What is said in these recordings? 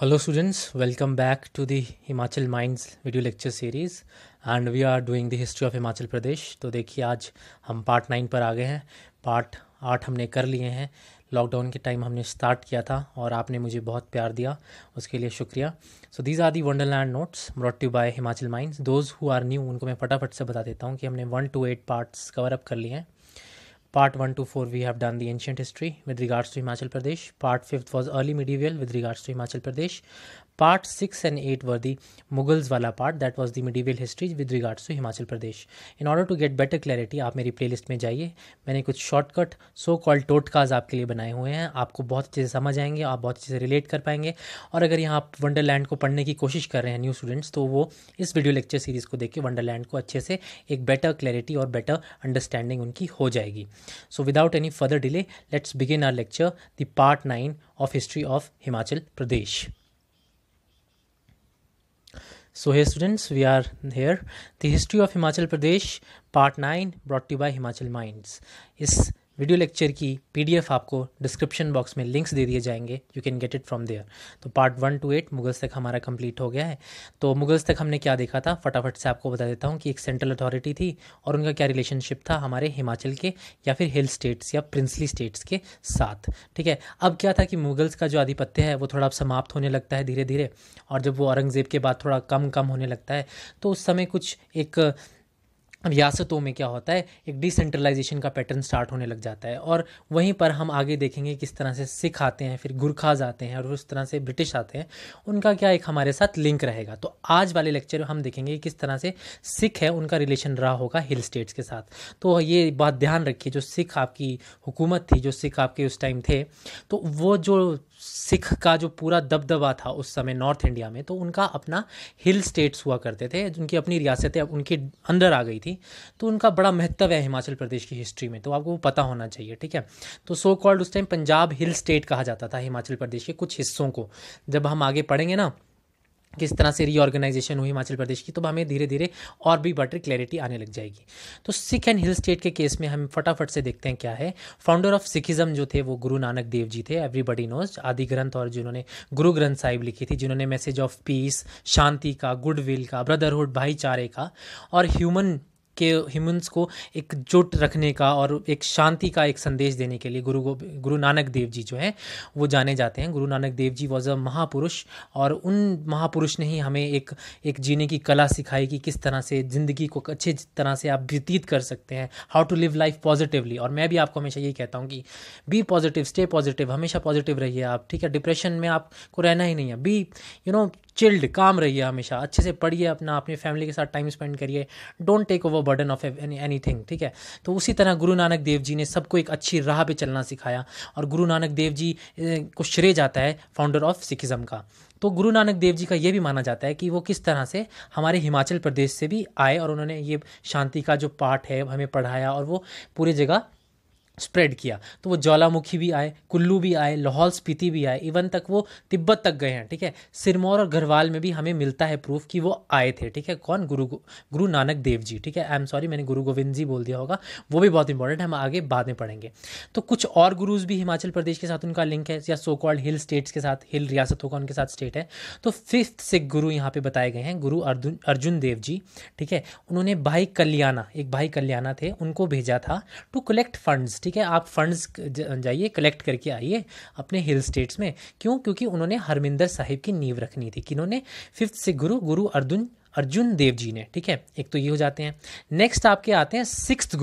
Hello students, welcome back to the Himachal Minds video lecture series and we are doing the history of Himachal Pradesh। तो देखिए आज हम part 9 पर आ गए हैं। पार्ट 8 हमने कर लिए हैं। लॉकडाउन के टाइम हमने स्टार्ट किया था और आपने मुझे बहुत प्यार दिया, उसके लिए शुक्रिया। So these are the wonderland notes brought you by Himachal minds. Those who are new उनको मैं फटाफट से बता देता हूँ कि हमने 1 to 8 पार्ट्स कवर अप कर लिए हैं। Part 1 to 4 we have done the ancient history with regards to Himachal Pradesh. Part 5th was early medieval with regards to Himachal Pradesh. Part 6 and 8 were the Mughals wala part, that was the medieval history with regards to Himachal Pradesh. In order to get better clarity आप मेरी playlist में जाइए, मैंने कुछ shortcut so called टोटकाज आपके लिए बनाए हुए हैं। आपको बहुत अच्छे से समझ आएंगे, आप बहुत अच्छे से रिलेट कर पाएंगे। और अगर यहाँ आप वंडरलैंड को पढ़ने की कोशिश कर रहे हैं न्यू स्टूडेंट्स, तो वो इस वीडियो लेक्चर सीरीज़ को देख के वंडरलैंड को अच्छे से एक बेटर क्लैरिटी और बेटर अंडरस्टैंडिंग उनकी हो जाएगी। So without any further delay, let's begin our lecture, the part 9 of history of Himachal Pradesh. So here students, we are here, the history of Himachal Pradesh, part 9 brought to you by Himachal Minds. इस video lecture की PDF आपको description box में links दे दिए जाएंगे, you can get it from there. तो part 1 to 8 Mughals तक हमारा कंप्लीट हो गया है। तो मुगल्स तक हमने क्या देखा था, फटाफट से आपको बता देता हूँ कि एक सेंट्रल अथॉरिटी थी और उनका क्या रिलेशनशिप था हमारे हिमाचल के या फिर हिल स्टेट्स या प्रिंसली स्टेट्स के साथ। ठीक है, अब क्या था कि मुगल्स का जो आधिपत्य है वो थोड़ा अब समाप्त होने लगता है धीरे धीरे, और जब वो औरंगज़ेब के बाद थोड़ा कम होने लगता है, तो उस समय कुछ एक रियासतों में क्या होता है, एक डिसेंट्रलाइजेशन का पैटर्न स्टार्ट होने लग जाता है। और वहीं पर हम आगे देखेंगे किस तरह से सिख आते हैं, फिर गुरखाज आते हैं और उस तरह से ब्रिटिश आते हैं, उनका क्या एक हमारे साथ लिंक रहेगा। तो आज वाले लेक्चर में हम देखेंगे किस तरह से सिख है उनका रिलेशन रहा होगा हिल स्टेट्स के साथ। तो ये बात ध्यान रखिए, जो सिख आपकी हुकूमत थी, जो सिख आपके उस टाइम थे, तो वो जो सिख का जो पूरा दबदबा था उस समय नॉर्थ इंडिया में, तो उनका अपना हिल स्टेट्स हुआ करते थे, उनकी अपनी रियासतें अब उनके अंदर आ गई थी। तो उनका बड़ा महत्व है हिमाचल प्रदेश की हिस्ट्री में, तो आपको वो पता होना चाहिए। ठीक है, तो सो कॉल्ड उस टाइम पंजाब हिल स्टेट कहा जाता था हिमाचल प्रदेश के कुछ हिस्सों को। जब हम आगे पढ़ेंगे ना किस तरह से रीऑर्गेनाइजेशन हुई हिमाचल प्रदेश की, तो हमें धीरे धीरे और भी बेटर क्लैरिटी आने लग जाएगी। तो सिख एंड हिल स्टेट के केस में हम फटाफट से देखते हैं क्या है। फाउंडर ऑफ सिखिज्म जो थे वो गुरु नानक देव जी थे, एवरीबडी नोज, आदि ग्रंथ और जिन्होंने गुरु ग्रंथ साहिब लिखी थी, जिन्होंने मैसेज ऑफ पीस, शांति का, गुडविल का, ब्रदरहुड, भाईचारे का और ह्यूमंस को एकजुट रखने का और एक शांति का एक संदेश देने के लिए गुरु नानक देव जी जो हैं वो जाने जाते हैं। गुरु नानक देव जी वॉज अ महापुरुष, और उन महापुरुष ने ही हमें एक जीने की कला सिखाई कि किस तरह से ज़िंदगी को अच्छी तरह से आप व्यतीत कर सकते हैं, how to live life positively. और मैं भी आपको हमेशा यही कहता हूँ कि बी पॉजिटिव, स्टे पॉजिटिव, हमेशा पॉजिटिव रहिए आप। ठीक है, डिप्रेशन में आपको रहना ही नहीं है। बी चिल्ड, काम रहिए, हमेशा अच्छे से पढ़िए, अपने फैमिली के साथ टाइम स्पेंड करिए, don't take over burden of anything. ठीक है, तो उसी तरह गुरु नानक देव जी ने सबको एक अच्छी राह पे चलना सिखाया, और गुरु नानक देव जी को श्रेय जाता है फाउंडर ऑफ सिखिज्म का। तो गुरु नानक देव जी का ये भी माना जाता है कि वो किस तरह से हमारे हिमाचल प्रदेश से भी आए और उन्होंने ये शांति का जो पाठ है हमें पढ़ाया और वो पूरी जगह स्प्रेड किया। तो वो ज्वालामुखी भी आए, कुल्लू भी आए, लाहौल स्पीति भी आए, इवन तक वो तिब्बत तक गए हैं। ठीक है, सिरमौर और गढ़वाल में भी हमें मिलता है प्रूफ कि वो आए थे। ठीक है, कौन, गुरु नानक देव जी। ठीक है, आई एम सॉरी, मैंने गुरु गोविंद जी बोल दिया होगा, वो भी बहुत इंपॉर्टेंट है, हम आगे बाद में पढ़ेंगे। तो कुछ और गुरुज भी हिमाचल प्रदेश के साथ उनका लिंक है, या सो कॉल्ड हिल स्टेट्स के साथ, हिल रियासतों का उनके साथ स्टेट है। तो 5th सिख गुरु यहाँ पे बताए गए हैं, गुरु अर्जुन देव जी। ठीक है, उन्होंने भाई कल्याणा थे, उनको भेजा था टू कलेक्ट फंड्स। ठीक है, आप फंड्स जाइए, कलेक्ट करके आइए अपने हिल स्टेट्स में। क्यों? क्योंकि उन्होंने हरमिंदर साहिब की नींव रखनी थी। किन्होंने? 5th सिख गुरु अर्जुन देव जी ने। ठीक है, एक तो ये हो जाते हैं। नेक्स्ट आपके आते हैं 6th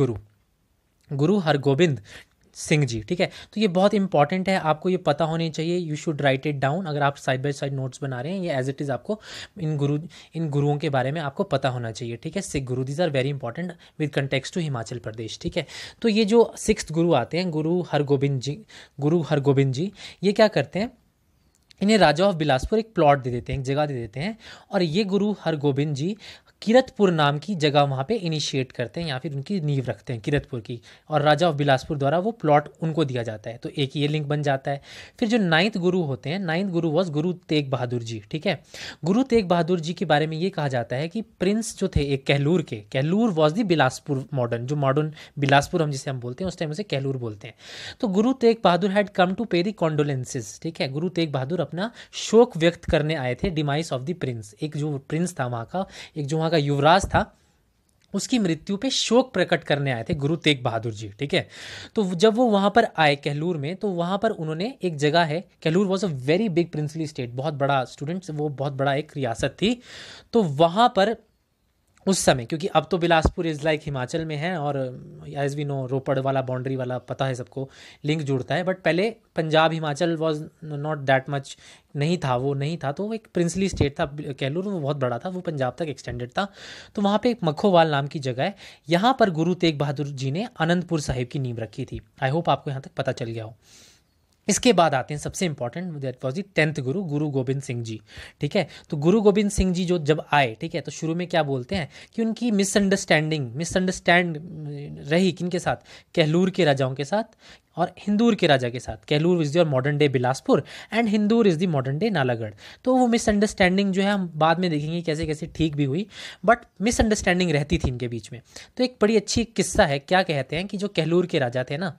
गुरु हरगोबिंद सिंह जी। ठीक है, तो ये बहुत इंपॉर्टेंट है, आपको ये पता होनी चाहिए, you should write it down. अगर आप साइड बाय साइड नोट्स बना रहे हैं, ये एज इट इज़ आपको इन गुरुओं के बारे में आपको पता होना चाहिए। ठीक है, Sikh guru, these are very important with context to Himachal Pradesh. ठीक है, तो ये जो 6th गुरु आते हैं, गुरु हरगोबिंद जी, ये क्या करते हैं, इन्हें राजा ऑफ बिलासपुर एक प्लॉट दे देते हैं, एक जगह दे देते हैं, और ये गुरु हरगोबिंद जी किरतपुर नाम की जगह वहाँ पे इनिशिएट करते हैं या फिर उनकी नींव रखते हैं किरतपुर की, और राजा ऑफ बिलासपुर द्वारा वो प्लॉट उनको दिया जाता है। तो एक ये लिंक बन जाता है। फिर जो 9th गुरु होते हैं, 9th Guru was Guru Tegh Bahadur ji. ठीक है, गुरु तेग बहादुर जी के बारे में ये कहा जाता है कि प्रिंस जो थे एक कहलूर के, Kahlur was the Bilaspur modern, जो मॉडर्न बिलासपुर हम जिसे हम बोलते हैं उस टाइम उसे कहलूर बोलते हैं। तो Guru Tegh Bahadur had come to पे दी कॉन्डोलेंसेज। ठीक है, गुरु तेग बहादुर अपना शोक व्यक्त करने आए थे डिमाइस ऑफ द प्रिंस, एक जो प्रिंस था वहाँ का, एक जो वहाँ का युवराज था, उसकी मृत्यु पे शोक प्रकट करने आए थे गुरु तेग बहादुर जी। ठीक है, तो जब वो वहाँ पर आए कहलूर में, तो वहाँ पर उन्होंने एक जगह है, Kahlur was a very big princely state, बहुत बड़ा स्टूडेंट्स, वो बहुत बड़ा एक रियासत थी। तो वहाँ पर उस समय, क्योंकि अब तो बिलासपुर इज़ लाइक हिमाचल में है, और एज वी नो रोपड़ वाला बाउंड्री वाला पता है सबको, लिंक जुड़ता है, बट पहले Punjab Himachal was not that much, नहीं था, वो नहीं था, तो वो एक प्रिंसली स्टेट था कहलूर, वो बहुत बड़ा था, वो पंजाब तक एक्सटेंडेड था। तो वहाँ पे एक मखोवाल नाम की जगह है, यहाँ पर गुरु तेग बहादुर जी ने आनंदपुर साहिब की नींव रखी थी। आई होप आपको यहाँ तक पता चल गया हो। इसके बाद आते हैं सबसे important, that was the 10th गुरु, गुरु गोबिंद सिंह जी। ठीक है, तो गुरु गोबिंद सिंह जी जो जब आए, ठीक है, तो शुरू में क्या बोलते हैं कि उनकी मिसअंडरस्टैंड रही किनके साथ, कहलूर के राजाओं के साथ और हिंदूर के राजा के साथ। Kahlur is your modern day Bilaspur and Hindur is the modern day Nalagarh. तो वो मिसअंडरस्टैंडिंग जो है हम बाद में देखेंगे कैसे कैसे ठीक भी हुई, बट मिसअंडरस्टैंडिंग रहती थी इनके बीच में। तो एक बड़ी अच्छी किस्सा है, क्या कहते हैं कि जो कहलूर के राजा थे ना,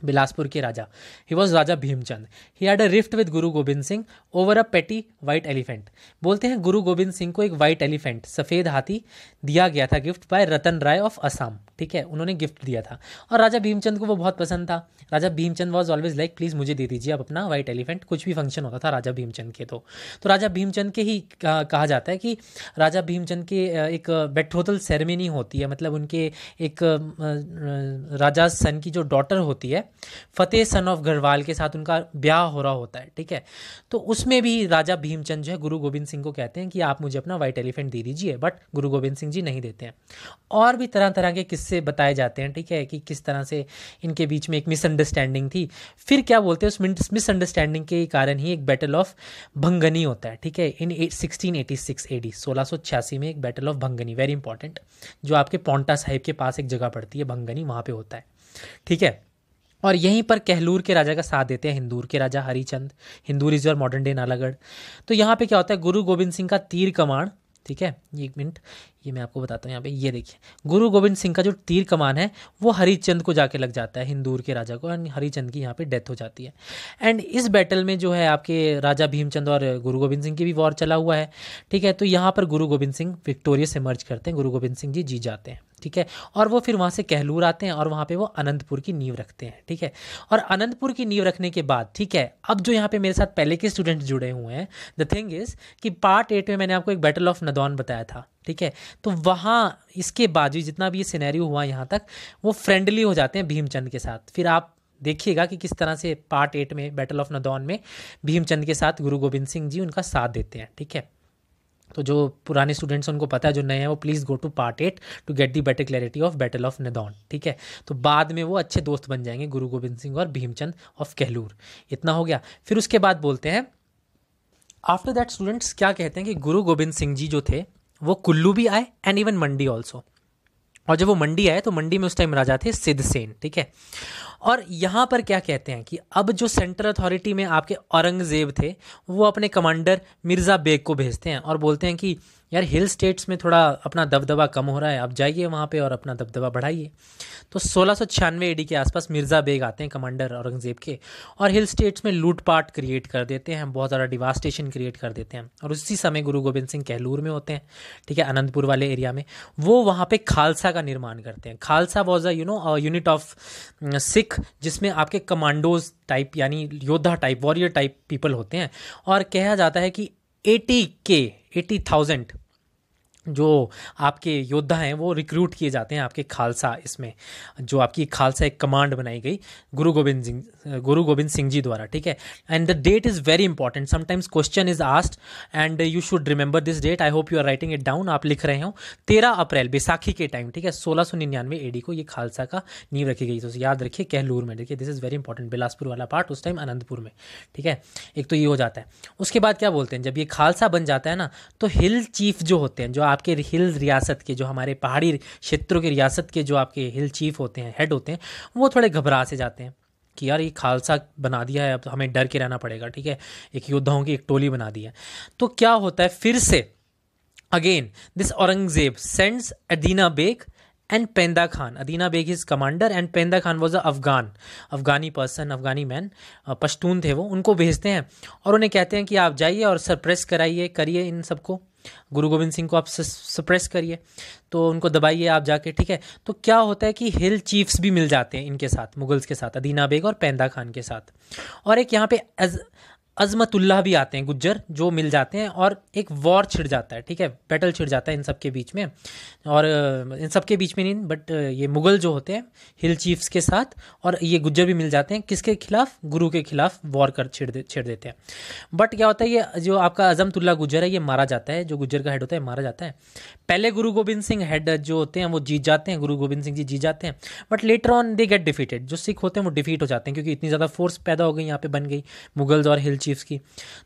बिलासपुर के राजा, he was Raja Bhimchand, he had a rift with Guru Gobind Singh over a पेटी वाइट एलिफेंट। बोलते हैं गुरु गोबिंद सिंह को एक वाइट एलिफेंट, सफ़ेद हाथी दिया गया था gift by Ratan Rai of Assam. ठीक है, उन्होंने गिफ्ट दिया था और राजा भीमचंद को वो बहुत पसंद था। Raja Bhimchand was always like please मुझे दे दीजिए आप अपना वाइट एलिफेंट, कुछ भी फंक्शन होता था राजा भीमचंद के। तो राजा भीमचंद के ही कहा जाता है कि राजा भीमचंद के एक बेट्रोथल सेरेमनी होती है, मतलब उनके एक राजा सन की जो डॉटर होती है, फतेह सन ऑफ गढ़वाल के साथ उनका ब्याह हो रहा होता है। ठीक है, तो उसमें भी राजा भीमचंद जो है गुरु गोबिंद सिंह को कहते हैं कि आप मुझे अपना वाइट एलिफेंट दे दीजिए, बट गुरु गोबिंद सिंह जी नहीं देते हैं। और भी तरह तरह के किस्से बताए जाते हैं, ठीक है, कि किस तरह से इनके बीच में एक मिसअंडरस्टैंडिंग थी। फिर क्या बोलते हैं, उस मिसअंडरस्टैंडिंग के कारण ही एक बैटल ऑफ भंगनी होता है। ठीक है, इन 1686 AD 1686 में एक बैटल ऑफ भंगनी, वेरी इंपॉर्टेंट, जो आपके पौंटा साहिब के पास एक जगह पड़ती है भंगनी, वहाँ पे होता है। ठीक है, और यहीं पर कहलूर के राजा का साथ देते हैं हिंदूर के Raja Harichand, Hindur is your modern day Nalagarh. तो यहाँ पे क्या होता है, गुरु गोबिंद सिंह का तीर कमान, ठीक है, एक मिनट ये मैं आपको बताता हूँ। यहाँ पे ये देखिए, गुरु गोबिंद सिंह का जो तीर कमान है वो हरिचंद को जाके लग जाता है, हिंदूर के राजा को, एंड हरिचंद की यहाँ पे डेथ हो जाती है। एंड इस बैटल में जो है आपके राजा भीमचंद और गुरु गोबिंद सिंह की भी वॉर चला हुआ है। ठीक है, तो यहाँ पर गुरु गोबिंद सिंह विक्टोरियस इमर्ज करते हैं, गुरु गोबिंद सिंह जी जीत जाते हैं। ठीक है, और वो फिर वहाँ से कहलूर आते हैं और वहाँ पे वो अनंतपुर की नींव रखते हैं। ठीक है, और अनंतपुर की नींव रखने के बाद, ठीक है, अब जो यहाँ पे मेरे साथ पहले के स्टूडेंट जुड़े हुए हैं, द थिंग इज कि पार्ट 8 में मैंने आपको एक बैटल ऑफ नदौन बताया था। ठीक है, तो वहाँ इसके बाद जितना भी ये सिनेरियो हुआ यहाँ तक, वो फ्रेंडली हो जाते हैं भीमचंद के साथ। फिर आप देखिएगा कि किस तरह से पार्ट 8 में बैटल ऑफ नदौन में भीमचंद के साथ गुरु गोबिंद सिंह जी उनका साथ देते हैं। ठीक है, तो जो पुराने स्टूडेंट्स उनको पता है, जो नए हैं वो please go to part 8 to get the better clarity of battle of Nadaun. ठीक है, तो बाद में वो अच्छे दोस्त बन जाएंगे गुरु गोबिंद सिंह और भीमचंद ऑफ कहलूर। इतना हो गया। फिर उसके बाद बोलते हैं, आफ्टर दैट स्टूडेंट्स क्या कहते हैं कि गुरु गोबिंद सिंह जी जो थे वो कुल्लू भी आए एंड इवन मंडी ऑल्सो। और जब वो मंडी आए तो मंडी में उस टाइम राजा थे सिद्ध सेन। ठीक है, और यहाँ पर क्या कहते हैं कि अब जो सेंट्रल अथॉरिटी में आपके औरंगजेब थे, वो अपने कमांडर मिर्ज़ा बेग को भेजते हैं और बोलते हैं कि यार हिल स्टेट्स में थोड़ा अपना दबदबा कम हो रहा है, आप जाइए वहाँ पे और अपना दबदबा बढ़ाइए। तो 1696 AD के आसपास मिर्ज़ा बेग आते हैं, कमांडर औरंगजेब के, और हिल स्टेट्स में लूटपाट क्रिएट कर देते हैं, बहुत ज़्यादा डिवास्टेशन क्रिएट कर देते हैं। और उसी समय गुरु गोबिंद सिंह कहलूर में होते हैं, ठीक है, अनंतपुर वाले एरिया में, वो वहाँ पे खालसा का निर्माण करते हैं। Khalsa was a unit of Sikh, जिसमें आपके कमांडोज टाइप यानी योद्धा टाइप, वॉरियर टाइप पीपल होते हैं। और कहा जाता है कि 80,000 जो आपके योद्धा हैं वो रिक्रूट किए जाते हैं आपके खालसा, इसमें जो आपकी खालसा एक कमांड बनाई गई गुरु गोबिंद सिंह जी द्वारा। ठीक है, and the date is very important, sometimes question is asked and you should remember this date. I hope you are writing it down, आप लिख रहे हो। 13 अप्रैल बैसाखी के टाइम, ठीक है, 1699 AD को ये खालसा का नींव रखी गई। तो याद रखिए कहलूर में, देखिए this is very important, Bilaspur वाला पार्ट उस टाइम अनंतपुर में। ठीक है, एक तो ये हो जाता है। उसके बाद क्या बोलते हैं, जब ये खालसा बन जाता है ना, तो हिल चीफ जो होते हैं, जो आपके हिल रियासत के, जो हमारे पहाड़ी क्षेत्रों के रियासत के जो आपके हिल चीफ होते हैं, हेड होते हैं, वो थोड़े घबरा से जाते हैं कि यार ये खालसा बना दिया है, अब तो हमें डर के रहना पड़ेगा, ठीक है, एक योद्धाओं की एक टोली बना दी है। तो क्या होता है फिर से, again this Aurangzeb sends Adina Beg and Painda Khan. Adina Beg is commander and Painda Khan was a Afghani person, Afghani man, Pashtun थे वो, उनको भेजते हैं और उन्हें कहते हैं कि आप जाइए और सरप्रेस करिए इन सबको, गुरु गोविंद सिंह को आप सप्रेस करिए, तो उनको दबाइए आप जाके, ठीक है। तो क्या होता है कि हिल चीफ्स भी मिल जाते हैं इनके साथ, मुगल्स के साथ, अदीना बेग और पेंदा खान के साथ, और एक यहाँ पे अजमतुल्लाह भी आते हैं, गुज्जर, जो मिल जाते हैं, और एक वॉर छिड़ जाता है, ठीक है, बैटल छिड़ जाता है इन सब के बीच में, और इन सब के बीच में नहीं, बट ये मुगल जो होते हैं हिल चीफ्स के साथ, और ये गुज्जर भी मिल जाते हैं, किसके खिलाफ, गुरु के खिलाफ वॉर कर छिड़ देते हैं। बट क्या होता है, ये जो आपका अजमतुल्ला गुज्जर है ये मारा जाता है, जो गुज्जर का हेड होता है मारा जाता है। पहले गुरु गोविंद सिंह हेड जो होते हैं वो जीत जाते हैं, गुरु गोविंद सिंह जी जीत जाते हैं, but later on they get defeated, जो सिख होते हैं वो डिफीट हो जाते हैं, क्योंकि इतनी ज़्यादा फोर्स पैदा हो गई यहाँ पे, बन गई मुगल्स और हिल चीफ्स की।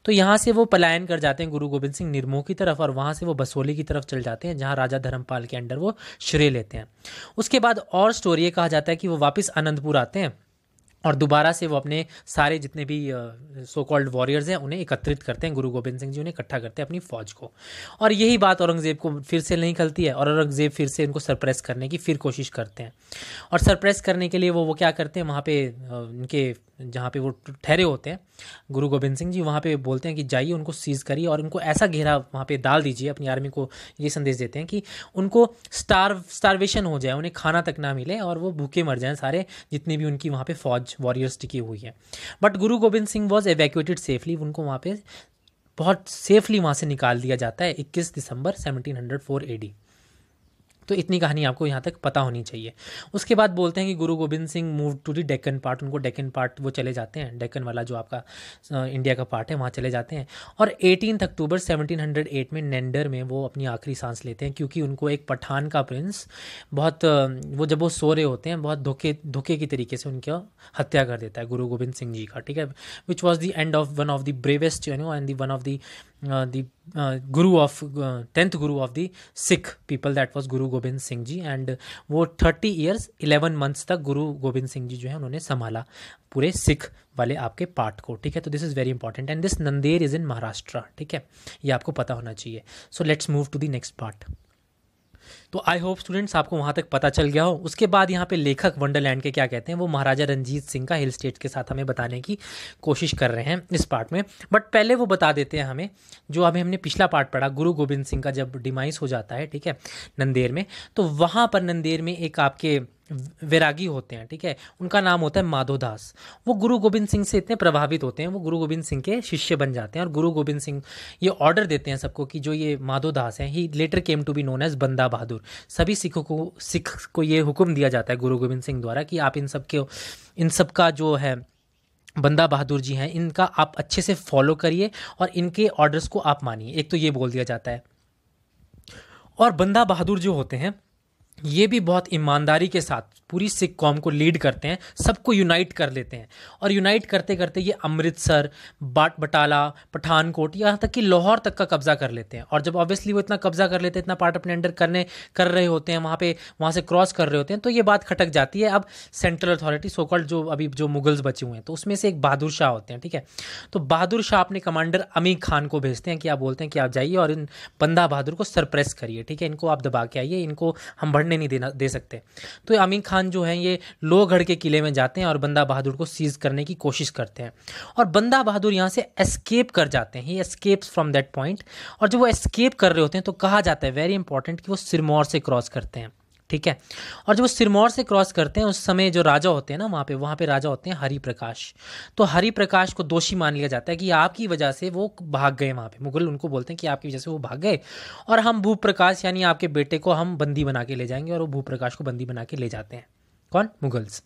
तो यहाँ से वो पलायन कर जाते हैं गुरु गोविंद सिंह निर्मोह की तरफ, और वहाँ से वो बसोली की तरफ चल जाते हैं, जहाँ राजा धर्मपाल के अंडर वो श्रेय लेते हैं। उसके बाद और स्टोरी ये कहा जाता है कि वो वापस आनंदपुर आते हैं और दोबारा से वो अपने सारे जितने भी सो कॉल्ड वॉरियर्स हैं उन्हें एकत्रित करते हैं, गुरु गोविंद सिंह जी उन्हें इकट्ठा करते हैं अपनी फौज को, और यही बात औरंगजेब को फिर से नहीं खलती है, और औरंगजेब फिर से इनको सरप्रेस करने की फिर कोशिश करते हैं। और सरप्रेस करने के लिए वो क्या करते हैं, वहाँ पे उनके जहाँ पे वो ठहरे होते हैं गुरु गोविंद सिंह जी, वहाँ पे बोलते हैं कि जाइए उनको सीज करिए और उनको ऐसा घेरा वहाँ पे डाल दीजिए, अपनी आर्मी को ये संदेश देते हैं कि उनको स्टारवेशन हो जाए, उन्हें खाना तक ना मिले और वो भूखे मर जाएं सारे जितनी भी उनकी वहाँ पे फौज वॉरियर्स टिकी हुई है। But Guru Gobind Singh was evacuated safely, उनको वहाँ पे बहुत सेफली वहाँ से निकाल दिया जाता है 21 दिसंबर 1704 AD। तो इतनी कहानी आपको यहाँ तक पता होनी चाहिए। उसके बाद बोलते हैं कि Guru Gobind Singh move to the Deccan part, उनको डेक्कन पार्ट वो चले जाते हैं, डेक्कन वाला जो आपका इंडिया का पार्ट है वहाँ चले जाते हैं, और 18 अक्टूबर 1708 में नेंडर में वो अपनी आखिरी सांस लेते हैं, क्योंकि उनको एक पठान का प्रिंस बहुत वो जब वो सो रहे होते हैं बहुत धोखे की तरीके से उनकी हत्या कर देता है गुरु गोविंद सिंह जी का, ठीक है, which was the end of one of the bravest and the one of the Guru of 10th Guru of the Sikh people, that was Guru Gobind Singh ji, and वो 30 ईयर्स 11 मंथ्स तक गुरु गोविंद सिंह जी जो है उन्होंने संभाला पूरे सिख वाले आपके पार्ट को, ठीक है। तो this is very important, and this Nanded is in Maharashtra, ठीक है, ये आपको पता होना चाहिए। So let's move to the next part. तो आई होप स्टूडेंट्स आपको वहाँ तक पता चल गया हो। उसके बाद यहाँ पे लेखक वंडरलैंड के क्या कहते हैं, वो महाराजा रंजीत सिंह का हिल स्टेट के साथ हमें बताने की कोशिश कर रहे हैं इस पार्ट में। बट पहले वो बता देते हैं हमें, जो अभी हमने पिछला पार्ट पढ़ा, गुरु गोविंद सिंह का जब डिमाइस हो जाता है, ठीक है, नंदेर में, तो वहाँ पर नंदेर में एक आपके वैरागी होते हैं, ठीक है, उनका नाम होता है माधोदास। वो गुरु गोविंद सिंह से इतने प्रभावित होते हैं, वो गुरु गोविंद सिंह के शिष्य बन जाते हैं, और गुरु गोविंद सिंह ये ऑर्डर देते हैं सबको कि जो ये माधोदास हैं, he later came to be known as Banda Bahadur. सभी सिख को ये हुक्म दिया जाता है गुरु गोविंद सिंह द्वारा कि आप इन सब का जो है बंदा बहादुर जी हैं, इनका आप अच्छे से फॉलो करिए और इनके ऑर्डर्स को आप मानिए, एक तो ये बोल दिया जाता है। और बंदा बहादुर जो होते हैं ये भी बहुत ईमानदारी के साथ पूरी सिख कौम को लीड करते हैं, सबको यूनाइट कर लेते हैं, और यूनाइट करते करते ये अमृतसर, बटाला, पठानकोट, यहाँ तक कि लाहौर तक का कब्जा कर लेते हैं। और जब ऑब्वियसली वो इतना कब्जा कर लेते हैं, इतना पार्ट अपने अंडर कर रहे होते हैं, वहाँ से क्रॉस कर रहे होते हैं, तो ये बात खटक जाती है। अब सेंट्रल अथॉरिटी सो कॉल्ड जो अभी जो मुगल्स बचे हुए हैं, तो उसमें से एक बहादुर शाह होते हैं, ठीक है, तो बहादुर शाह अपने कमांडर अमीर खान को भेजते हैं कि आप बोलते हैं कि आप जाइए और इन बंदा बहादुर को सरप्रेस करिए, ठीक है, इनको आप दबा के आइए, इनको हम बढ़ने नहीं दे सकते। तो अमीर खान जो है ये लोहगढ़ के किले में जाते हैं और बंदा बहादुर को सीज करने की कोशिश करते हैं, और बंदा बहादुर यहाँ से एस्केप कर जाते हैं, ही एस्केप्स फ्रॉम दैट पॉइंट। और जब वो एस्केप कर रहे होते हैं तो कहा जाता है, वेरी इंपॉर्टेंट, कि वो सिरमौर से क्रॉस करते हैं, ठीक है। और जब वो सिरमौर से क्रॉस करते हैं उस समय जो राजा होते हैं ना वहाँ पे राजा होते हैं हरिप्रकाश। तो हरिप्रकाश को दोषी मान लिया जाता है कि आपकी वजह से वो भाग गए, वहाँ पे मुगल उनको बोलते हैं कि आपकी वजह से वो भाग गए, और हम भूप्रकाश यानी आपके बेटे को हम बंदी बना के ले जाएंगे, और वो भूप्रकाश को बंदी बना के ले जाते हैं। कौन? मुगल्स।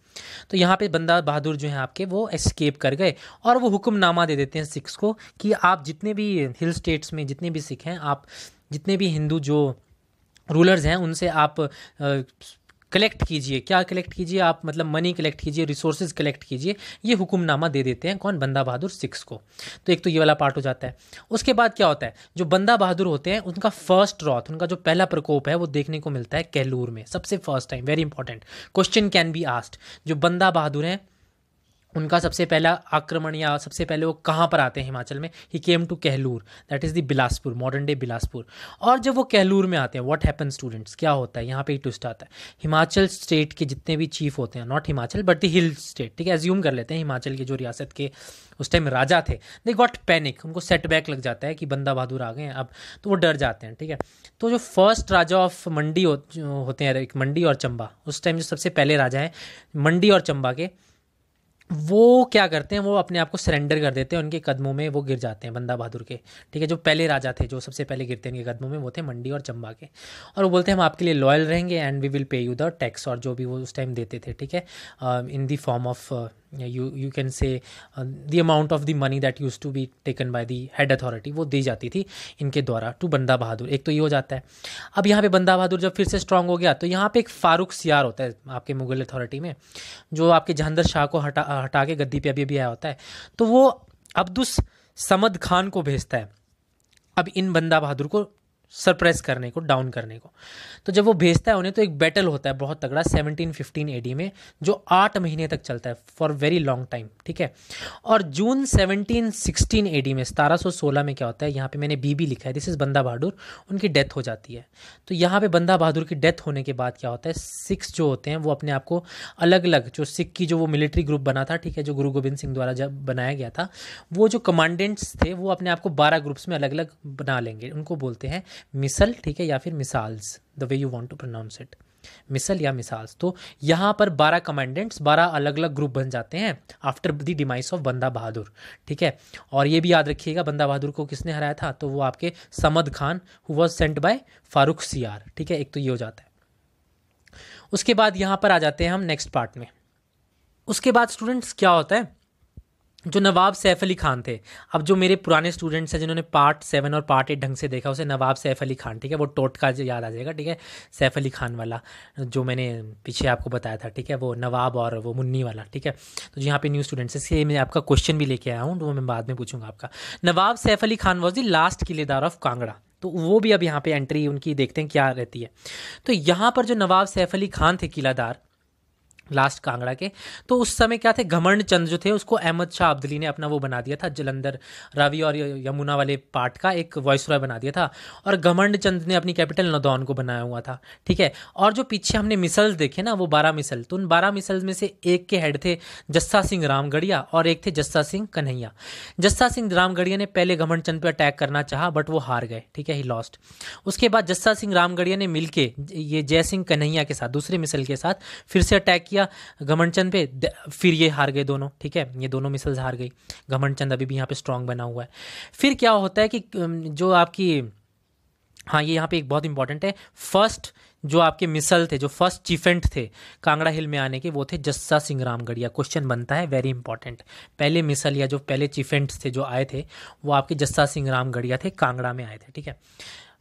तो यहाँ पे बंदा बहादुर जो हैं आपके वो एस्केप कर गए, और वो हुक्मनामा दे देते हैं सिख्स को कि आप जितने भी हिल स्टेट्स में जितने भी सिख हैं, आप जितने भी हिंदू जो रूलर्स हैं उनसे आप कलेक्ट कीजिए। क्या कलेक्ट कीजिए आप, मतलब मनी कलेक्ट कीजिए, रिसोर्सेज कलेक्ट कीजिए, ये हुक्मनामा दे देते हैं कौन, बंदा बहादुर 6 को। तो एक तो ये वाला पार्ट हो जाता है। उसके बाद क्या होता है, जो बंदा बहादुर होते हैं उनका फर्स्ट रॉथ, उनका जो पहला प्रकोप है वो देखने को मिलता है केलूर में, सबसे first time. Very important question can be asked, जो बंदा बहादुर हैं उनका सबसे पहला आक्रमण या सबसे पहले वो कहाँ पर आते हैं हिमाचल में, he came to Kahlur, that is the Bilaspur, modern day Bilaspur. और जब वो कहलूर में आते हैं, व्हाट हैपन स्टूडेंट्स, क्या होता है यहाँ पे ही ट्विस्ट आता है। हिमाचल स्टेट के जितने भी चीफ होते हैं, not Himachal but the hill state, ठीक है, एज्यूम कर लेते हैं हिमाचल के जो रियासत के उस टाइम राजा थे, दे गॉट पैनिक, उनको सेटबैक लग जाता है कि बंदा बहादुर आ गए हैं अब, तो वो डर जाते हैं, ठीक है। तो जो फर्स्ट राजा ऑफ मंडी होते हैं, एक मंडी और चंबा, उस टाइम जो सबसे पहले राजा हैं मंडी और चंबा के, वो क्या करते हैं, वो अपने आप को सरेंडर कर देते हैं, उनके कदमों में वो गिर जाते हैं बंदा बहादुर के, ठीक है। जो पहले राजा थे, जो सबसे पहले गिरते हैं इनके कदमों में, वो थे मंडी और चंबा के। और वो बोलते हैं हम आपके लिए लॉयल रहेंगे and we will pay you the tax, और जो भी वो उस टाइम देते थे, ठीक है, in the form of you can say the amount of the money that use to be taken by the head authority, वो दी जाती थी इनके द्वारा टू बंदा बहादुर। एक तो ये हो जाता है। अब यहाँ पे बंदा बहादुर जब फिर से स्ट्रांग हो गया, तो यहाँ पे एक फारूक सियार होता है आपके मुगल अथॉरिटी में, जो आपके जहांदर शाह को हटा के गद्दी पे अभी अभी आया होता है। तो वो अब्दुस समद खान को भेजता है अब इन बंदा बहादुर को सरप्रेस करने को, डाउन करने को। तो जब वो भेजता है उन्हें, तो एक बैटल होता है बहुत तगड़ा 1715 एडी में, जो 8 महीने तक चलता है, फॉर वेरी लॉन्ग टाइम, ठीक है। और जून 1716 एडी में, 1716 में क्या होता है, यहाँ पे मैंने बीबी लिखा है, दिस इज बंदा बहादुर, उनकी डेथ हो जाती है। तो यहाँ पे बंदा बहादुर की डेथ होने के बाद क्या होता है, सिख जो होते हैं वो अपने आप को अलग अलग, जो सिख की जो वो मिलिट्री ग्रुप बना था, ठीक है, जो गुरु गोविंद सिंह द्वारा जब बनाया गया था, वो जो कमांडेंट्स थे वो अपने आप को 12 ग्रुप्स में अलग अलग बना लेंगे, उनको बोलते हैं मिसल, ठीक है, या फिर misls, the way you want to pronounce it, misl या मिसाल्स। तो यहाँ पर 12 कमांडेंट्स, 12 अलग अलग ग्रुप बन जाते हैं आफ्टर द डिमाइस ऑफ बंदा बहादुर, ठीक है। और ये भी याद रखिएगा बंदा बहादुर को किसने हराया था, तो वो आपके Samad Khan, who was sent by Farooq सियार, ठीक है। एक तो ये हो जाता है। उसके बाद यहाँ पर आ जाते हैं हम नेक्स्ट पार्ट में। उसके बाद स्टूडेंट्स क्या होता है, जो नवाब सैफ अली खान थे, अब जो मेरे पुराने स्टूडेंट्स हैं जिन्होंने पार्ट 7 और पार्ट 8 ढंग से देखा, उसे नवाब सैफ अली खान, ठीक है, वो टोटका याद आ जाएगा, ठीक है, सैफ अली खान वाला जो मैंने पीछे आपको बताया था, ठीक है, वो नवाब और वो मुन्नी वाला, ठीक है। तो यहाँ पे न्यू स्टूडेंट्स, इसलिए मैं आपका क्वेश्चन भी लेके आया हूँ, तो वो मैं बाद में पूछूंगा आपका। Nawab Saif Ali Khan was the last qiladar of Kangra, तो वो भी अब यहाँ पे एंट्री उनकी देखते हैं क्या रहती है। तो यहाँ पर जो नवाब सैफ अली खान थे किलादार लास्ट कांगड़ा के, तो उस समय क्या थे, घमंड चंद जो थे उसको अहमद शाह अब्दली ने अपना वो बना दिया था, जलंधर रावी और यमुना वाले पार्ट का एक वॉइसरॉय बना दिया था, और घमंड चंद ने अपनी कैपिटल नदौन को बनाया हुआ था, ठीक है। और जो पीछे हमने मिसल्स देखे ना, वो 12 मिसल, तो उन 12 मिसल्स में से एक के हेड थे जस्सा सिंह रामगढ़िया और एक थे जस्सा सिंह कन्हैया। जस्सा सिंह रामगढ़िया ने पहले घमंड चंद पर अटैक करना चाहा बट वो हार गए, ठीक है, ही लॉस्ट। उसके बाद जस्सा सिंह रामगढ़िया ने मिलके ये जय सिंह कन्हैया के साथ, दूसरे मिसल के साथ फिर से अटैक किया घमंड चंद पे, फिर ये हार गए दोनों, ठीक है, ये दोनों मिसल्स हार गई। घमंड चंद अभी भी यहाँ पे स्ट्रांग बना हुआ है। फिर क्या होता है कि जो आपकी, हाँ ये यहाँ पे एक बहुत इंपॉर्टेंट है, फर्स्ट जो आपके मिसल थे, जो फर्स्ट चीफेंट थे कांगड़ा हिल में आने के, वो थे जस्सा सिंह रामगढ़िया। क्वेश्चन बनता है वेरी इंपॉर्टेंट, पहले मिसल या जो पहले चीफेंट्स थे जो आए थे, वो आपके जस्सा सिंह रामगढ़िया थे, कांगड़ा में आए थे, ठीक है,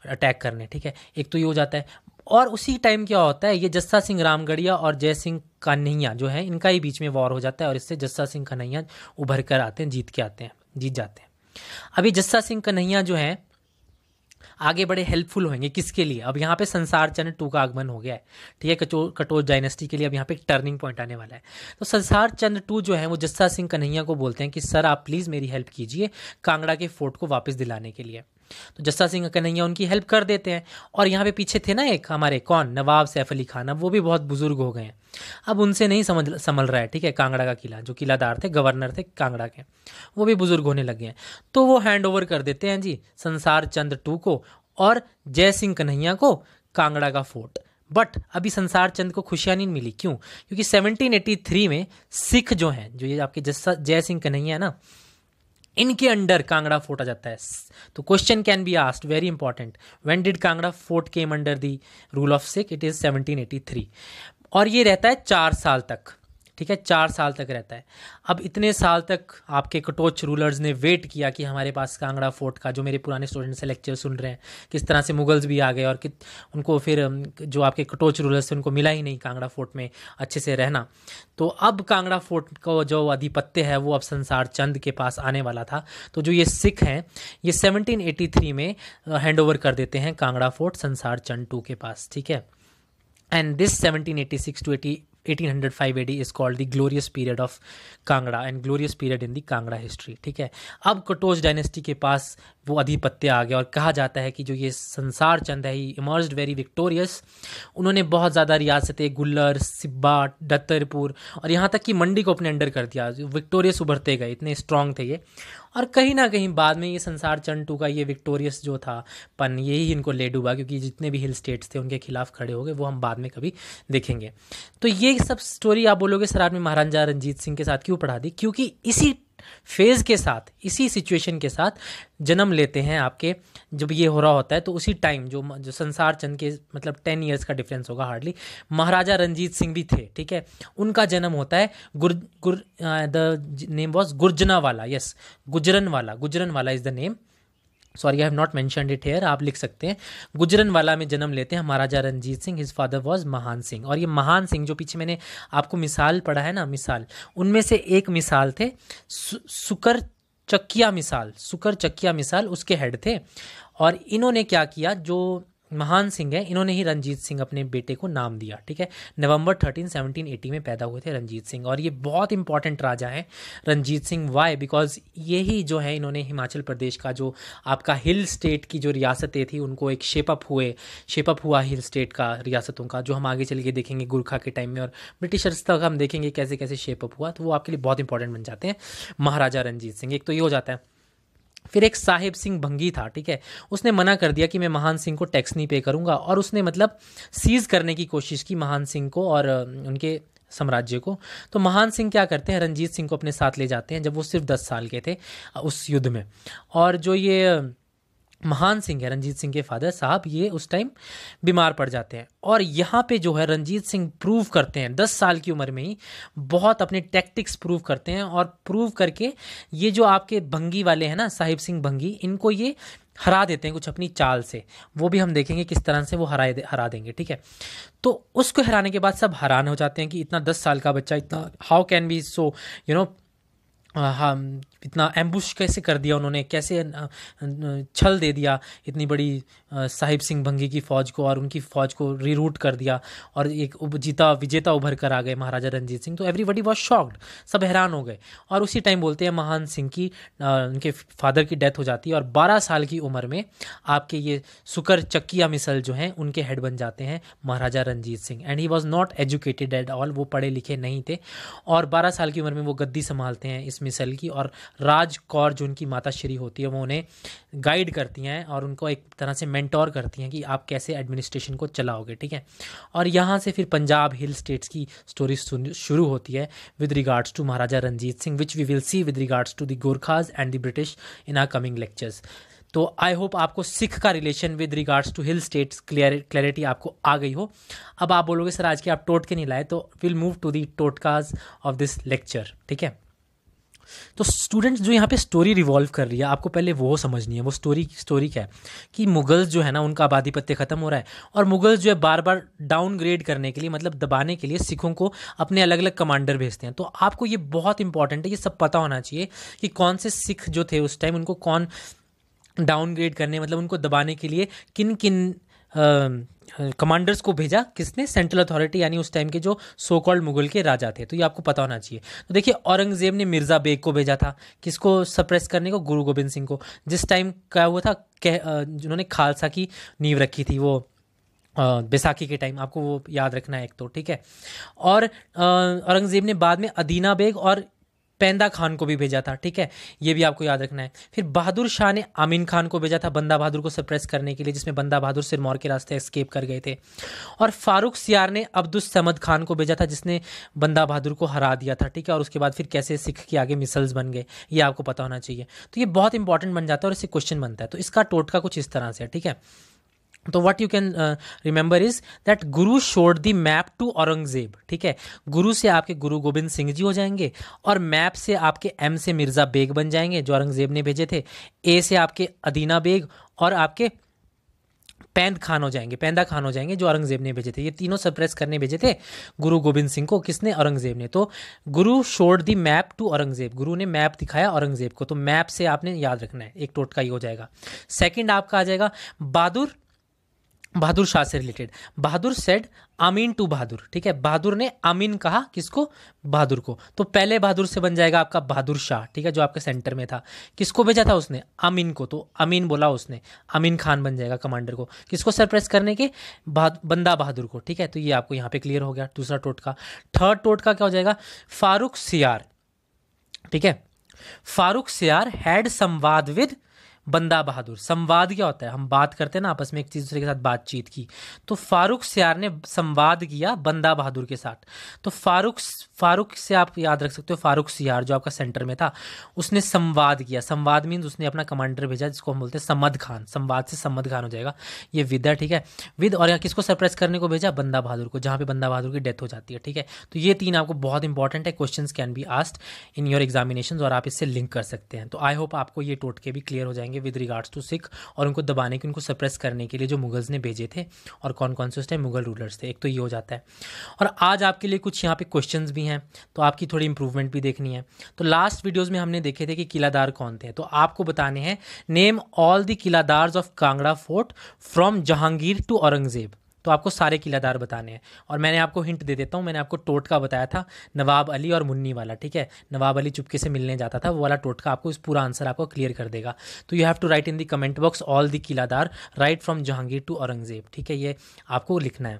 अटैक करने, ठीक है। एक तो ये हो जाता है। और उसी टाइम क्या होता है, ये जस्सा सिंह रामगढ़िया और जय सिंह कन्हैया जो है, इनका ही बीच में वॉर हो जाता है, और इससे जस्सा सिंह कन्हैया उभर कर आते हैं, जीत जाते हैं। अभी जस्सा सिंह कन्हैया जो है आगे बड़े हेल्पफुल होंगे किसके लिए, अब यहाँ पे संसार चंद 2 का आगमन हो गया है, ठीक है, कटोच डायनेस्टी के लिए अब यहाँ पे एक टर्निंग पॉइंट आने वाला है। तो संसार चंद 2 जो है वो जस्सा सिंह कन्हैया को बोलते हैं कि सर आप प्लीज़ मेरी हेल्प कीजिए कांगड़ा के फोर्ट को वापस दिलाने के लिए। तो जस्सा सिंह कन्हैया उनकी हेल्प कर देते हैं। और यहाँ पे पीछे थे ना एक हमारे कौन, नवाब सैफ अली खान, अब वो भी बहुत बुजुर्ग हो गए हैं, अब उनसे नहीं संभल रहा है, ठीक है। कांगड़ा का किला, जो किलादार थे, गवर्नर थे कांगड़ा के, वो भी बुजुर्ग होने लगे हैं, तो वो हैंड ओवर कर देते हैं जी संसार चंद 2 को और जय सिंह कन्हैया को कांगड़ा का फोर्ट। बट अभी संसार चंद को खुशियां नहीं मिली, क्यों, क्योंकि 1783 में सिख जो हैं, जो ये आपके जय सिंह कन्हैया है ना, इनके अंडर कांगड़ा फोर्ट आ जाता है। तो question can be asked, very important, when did Kangra fort came under the rule of Sikh, it is 1783, और ये रहता है 4 साल तक, ठीक है, 4 साल तक रहता है। अब इतने साल तक आपके कटोच रूलर्स ने वेट किया कि हमारे पास कांगड़ा फोर्ट का, जो मेरे पुराने स्टूडेंट्स से लेक्चर सुन रहे हैं, किस तरह से मुगल्स भी आ गए और उनको फिर जो आपके कटोच रूलर्स थे उनको मिला ही नहीं कांगड़ा फोर्ट में अच्छे से रहना। तो अब कांगड़ा फोर्ट को जो आधिपत्य है वो अब संसार चंद के पास आने वाला था। तो जो ये सिख हैं ये 1783 में हैंड ओवर कर देते हैं कांगड़ा फोर्ट संसार चंद टू के पास, ठीक है। And this 1786 to 1805 AD is called the glorious period of Kangra and glorious period in the Kangra history, ठीक है। अब कटोच डायनेस्टी के पास वो आधिपत्य आ गया और कहा जाता है कि जो ये संसार चंद है ही इमर्ज्ड वेरी विक्टोरियस। उन्होंने बहुत ज़्यादा रियासतें गुल्लर, सिब्बा, दत्तरपुर और यहाँ तक कि मंडी को अपने अंडर कर दिया। विक्टोरियस उभरते गए, इतने स्ट्रांग थे ये। और कहीं ना कहीं बाद में ये संसार चंद टू का ये विक्टोरियस जो था पन, यही इनको ले डूबा, क्योंकि जितने भी हिल स्टेट्स थे उनके खिलाफ खड़े हो गए, वो हम बाद में कभी देखेंगे। तो ये सब स्टोरी आप बोलोगे सर आपने महाराजा रंजीत सिंह के साथ क्यों पढ़ा दी? क्योंकि इसी फेज़ के साथ, इसी सिचुएशन के साथ जन्म लेते हैं आपके, जब ये हो रहा होता है तो उसी टाइम जो संसार चंद के मतलब 10 ईयर्स का डिफरेंस होगा हार्डली, महाराजा रंजीत सिंह भी थे, ठीक है। उनका जन्म होता है the name was Gujranwala, yes Gujranwala is the name, sorry I have not mentioned it here, आप लिख सकते हैं। गुजरनवाला में जन्म लेते हैं Maharaja Ranjit Singh. His father was Mahan Singh. और ये महान सिंह जो पीछे मैंने आपको मिसाल पढ़ा है ना, मिसाल, उनमें से एक मिसाल थे सुकर चक्किया मिसाल, उसके हेड थे। और इन्होंने क्या किया, जो महान सिंह है इन्होंने ही रंजीत सिंह अपने बेटे को नाम दिया, ठीक है। नवंबर 13 1780 में पैदा हुए थे रंजीत सिंह। और ये बहुत इंपॉर्टेंट राजा हैं रंजीत सिंह। वाई? बिकॉज यही जो है इन्होंने हिमाचल प्रदेश का जो आपका हिल स्टेट की जो रियासतें थी उनको एक शेपअप हुआ हिल स्टेट का, रियासतों का, जो हम आगे चल के देखेंगे गुरखा के टाइम में और ब्रिटिशर्स तक हम देखेंगे कैसे कैसे शेपअप हुआ। तो वो आपके लिए बहुत इंपॉर्टेंट बन जाते हैं महाराजा रंजीत सिंह। एक तो ये हो जाता है। फिर एक साहिब सिंह भंगी था, ठीक है। उसने मना कर दिया कि मैं महान सिंह को टैक्स नहीं पे करूंगा, और उसने मतलब सीज करने की कोशिश की महान सिंह को और उनके साम्राज्य को। तो महान सिंह क्या करते हैं, रंजीत सिंह को अपने साथ ले जाते हैं जब वो सिर्फ 10 साल के थे उस युद्ध में। और जो ये महान सिंह है, रंजीत सिंह के फादर साहब, ये उस टाइम बीमार पड़ जाते हैं। और यहाँ पे जो है रंजीत सिंह प्रूव करते हैं 10 साल की उम्र में ही बहुत अपने टैक्टिक्स प्रूव करते हैं। और प्रूव करके ये जो आपके भंगी वाले हैं ना, साहिब सिंह भंगी, इनको ये हरा देते हैं कुछ अपनी चाल से। वो भी हम देखेंगे किस तरह से वो हरा देंगे, ठीक है। तो उसको हराने के बाद सब हैरान हो जाते हैं कि इतना 10 साल का बच्चा, इतना हाउ कैन बी सो हाँ, इतना एम्बुश कैसे कर दिया उन्होंने, कैसे छल दे दिया इतनी बड़ी साहिब सिंह भंगी की फ़ौज को, और उनकी फ़ौज को रीरूट कर दिया और एक विजेता उभर कर आ गए महाराजा रंजीत सिंह। तो एवरीबडी वॉज शॉक्ड, सब हैरान हो गए। और उसी टाइम बोलते हैं महान सिंह की उनके फादर की डेथ हो जाती है और 12 साल की उम्र में आपके ये सुकर चक्किया मिसल जो हैं उनके हेड बन जाते हैं Maharaja Ranjit Singh. And he was not educated at all, वो पढ़े लिखे नहीं थे। और 12 साल की उम्र में वो गद्दी संभालते हैं इस मिसल की, और राज कौर जो उनकी माता श्री होती है वो उन्हें गाइड करती हैं और उनको एक तरह से मेंटोर करती हैं कि आप कैसे एडमिनिस्ट्रेशन को चलाओगे, ठीक है। और यहाँ से फिर पंजाब हिल स्टेट्स की स्टोरी शुरू होती है with regards to Maharaja Ranjit Singh, which we will see with regards to the Gorkhas and the British in our coming lectures. तो आई होप आपको सिख का relation with regards to hill states clarity आपको आ गई हो। अब आप बोलोगे सर आज के आप टोटके नहीं लाए, तो विल मूव टू दी टोटकाज ऑफ दिस लेक्चर, ठीक है। तो स्टूडेंट्स जो यहाँ पे स्टोरी रिवॉल्व कर रही है, आपको पहले वो समझनी है। वो स्टोरी क्या है कि मुगल्स जो है ना उनका आधिपत्य खत्म हो रहा है, और मुगल्स जो है बार बार डाउनग्रेड करने के लिए, मतलब दबाने के लिए सिखों को अपने अलग अलग कमांडर भेजते हैं। तो आपको ये बहुत इंपॉर्टेंट है, ये सब पता होना चाहिए कि कौन से सिख जो थे उस टाइम, उनको कौन डाउनग्रेड करने, मतलब उनको दबाने के लिए किन किन कमांडर्स को भेजा, किसने, सेंट्रल अथॉरिटी यानी उस टाइम के जो सो कॉल्ड मुगल के राजा थे। तो ये आपको पता होना चाहिए। तो देखिए औरंगजेब ने मिर्ज़ा बेग को भेजा था, किसको सप्रेस करने को, गुरु गोबिंद सिंह को। जिस टाइम क्या हुआ था, जिन्होंने खालसा की नींव रखी थी, वो बैसाखी के टाइम, आपको वो याद रखना है एक तो, ठीक है। और औरंगजेब ने बाद में अदीना बेग और पेंदा खान को भी भेजा था, ठीक है, ये भी आपको याद रखना है। फिर बहादुर शाह ने आमीन खान को भेजा था बंदा बहादुर को सप्रेस करने के लिए, जिसमें बंदा बहादुर सिरमौर के रास्ते एस्केप कर गए थे। और फारूक सियार ने अब्दुस समद खान को भेजा था, जिसने बंदा बहादुर को हरा दिया था, ठीक है। और उसके बाद फिर कैसे सिख के आगे मिसल्स बन गए, ये आपको पता होना चाहिए। तो ये बहुत इंपॉर्टेंट बन जाता है और इससे क्वेश्चन बनता है। तो इसका टोटका कुछ इस तरह से है, ठीक है। तो what you can remember is that Guru showed the map to Aurangzeb, ठीक है। गुरु से आपके गुरु गोविंद सिंह जी हो जाएंगे, और मैप से आपके एम से मिर्ज़ा बेग बन जाएंगे जो औरंगजेब ने भेजे थे, ए से आपके अदीना बेग, और आपके पैंदा खान हो जाएंगे जो औरंगजेब ने भेजे थे। ये तीनों सप्रेस करने भेजे थे गुरु गोविंद सिंह को, किसने? औरंगजेब ने। तो Guru showed the map to Aurangzeb, Guru ने मैप दिखाया औरंगजेब को, तो मैप से आपने याद रखना है, एक टोटका ही हो जाएगा। सेकंड आपका आ जाएगा बहादुर शाह से related. Bahadur said amen to Bahadur, ठीक है। बहादुर ने अमीन कहा, किसको? बहादुर को। तो पहले बहादुर से बन जाएगा आपका बहादुर शाह, ठीक है, जो आपके सेंटर में था। किसको भेजा था उसने? अमीन को, तो अमीन बोला उसने, अमीन खान बन जाएगा कमांडर को। किसको सरप्राइज करने के? बंदा बहादुर को, ठीक है। तो ये आपको यहाँ पे क्लियर हो गया, दूसरा टोटका। थर्ड टोटका क्या हो जाएगा? फारूक सियार, ठीक है। फारूक सियार हैड संवाद विद बंदा बहादुर। संवाद क्या होता है? हम बात करते हैं ना आपस में, एक दूसरे के साथ बातचीत की। तो फारूक सियार ने संवाद किया बंदा बहादुर के साथ। तो फारूक से आप याद रख सकते हो, फारूक सियार जो आपका सेंटर में था, उसने संवाद किया। संवाद मीन्स उसने अपना कमांडर भेजा, जिसको हम बोलते हैं समद खान। संवाद से समद खान हो जाएगा, ये विद है, ठीक है, विद। और यहाँ किसको सरप्राइज करने को भेजा? बंदा बहादुर को, जहाँ पे बंदा बहादुर की डेथ हो जाती है, ठीक है। तो ये तीन आपको बहुत इंपॉर्टेंट है, question can be asked in your examination, और आप इससे लिंक कर सकते हैं। तो आई होप आपको ये टोटके भी क्लियर हो जाएंगे विद रिगार्ड्स टू सिख, और उनको दबाने के, उनको सप्रेस करने के लिए जो मुगल्स ने भेजे थे, और कौन कौन से उस टाइम मुगल रूलर्स थे। एक तो ये हो जाता है। और आज आपके लिए कुछ यहाँ पे क्वेश्चंस भी हैं, तो आपकी थोड़ी इंप्रूवमेंट भी देखनी है। तो लास्ट वीडियोस में हमने देखे थे कि किलादार कौन थे, तो आपको बताने हैं name all the qiladars of Kangra fort from Jahangir to Aurangzeb. तो आपको सारे किलादार बताने हैं। और मैंने आपको हिंट दे देता हूँ, मैंने आपको टोटका बताया था नवाब अली और मुन्नी वाला, ठीक है। नवाब अली चुपके से मिलने जाता था, वो वाला टोटका आपको इस पूरा आंसर आपको क्लियर कर देगा। तो you have to write in the comment box all the qiladar right from Jahangir to Aurangzeb, ठीक है, ये आपको लिखना है।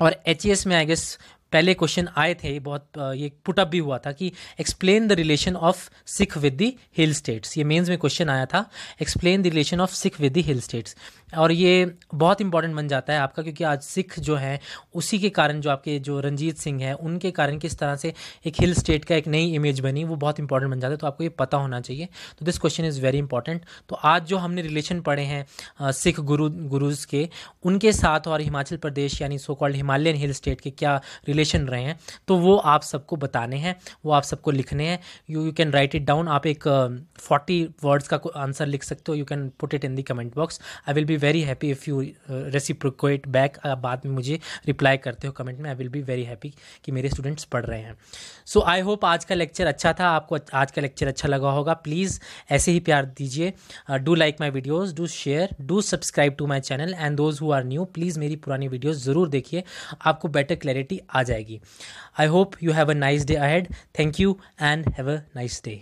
और एचईएस में आई गेस पहले क्वेश्चन आए थे, बहुत ये पुटअप भी हुआ था कि explain the relation of Sikh with the hill states. ये मेंस में क्वेश्चन आया था, explain the relation of Sikh with the hill states. और ये बहुत इंपॉर्टेंट बन जाता है आपका, क्योंकि आज सिख जो है उसी के कारण, जो आपके जो रंजीत सिंह है उनके कारण किस तरह से एक हिल स्टेट का एक नई इमेज बनी, वो बहुत इंपॉर्टेंट बन जाता है। तो आपको ये पता होना चाहिए। तो this question is very important. तो आज जो हमने रिलेशन पढ़े हैं सिख गुरुज के, उनके साथ और हिमाचल प्रदेश यानी so called Himalayan hill state के क्या रिलेशन रहे हैं, तो वो आप सबको बताने हैं, वो आप सबको लिखने हैं। You can write it down. आप एक 40 वर्ड्स का आंसर लिख सकते हो, you can put it in the comment box. I will be very happy if you reciprocate back, बाद में मुझे रिप्लाई करते हो कमेंट में। I will be very happy कि मेरे स्टूडेंट्स पढ़ रहे हैं। सो आई होप आज का लेक्चर अच्छा था, आपको आज का लेक्चर अच्छा लगा होगा। प्लीज़ ऐसे ही प्यार दीजिए। Do like my videos, do share, do subscribe to my channel, and those who are new please मेरी पुरानी वीडियोज़ ज़रूर देखिए, आपको बेटर क्लैरिटी आ जाएगी। I hope you have a nice day ahead. Thank you and have a nice day.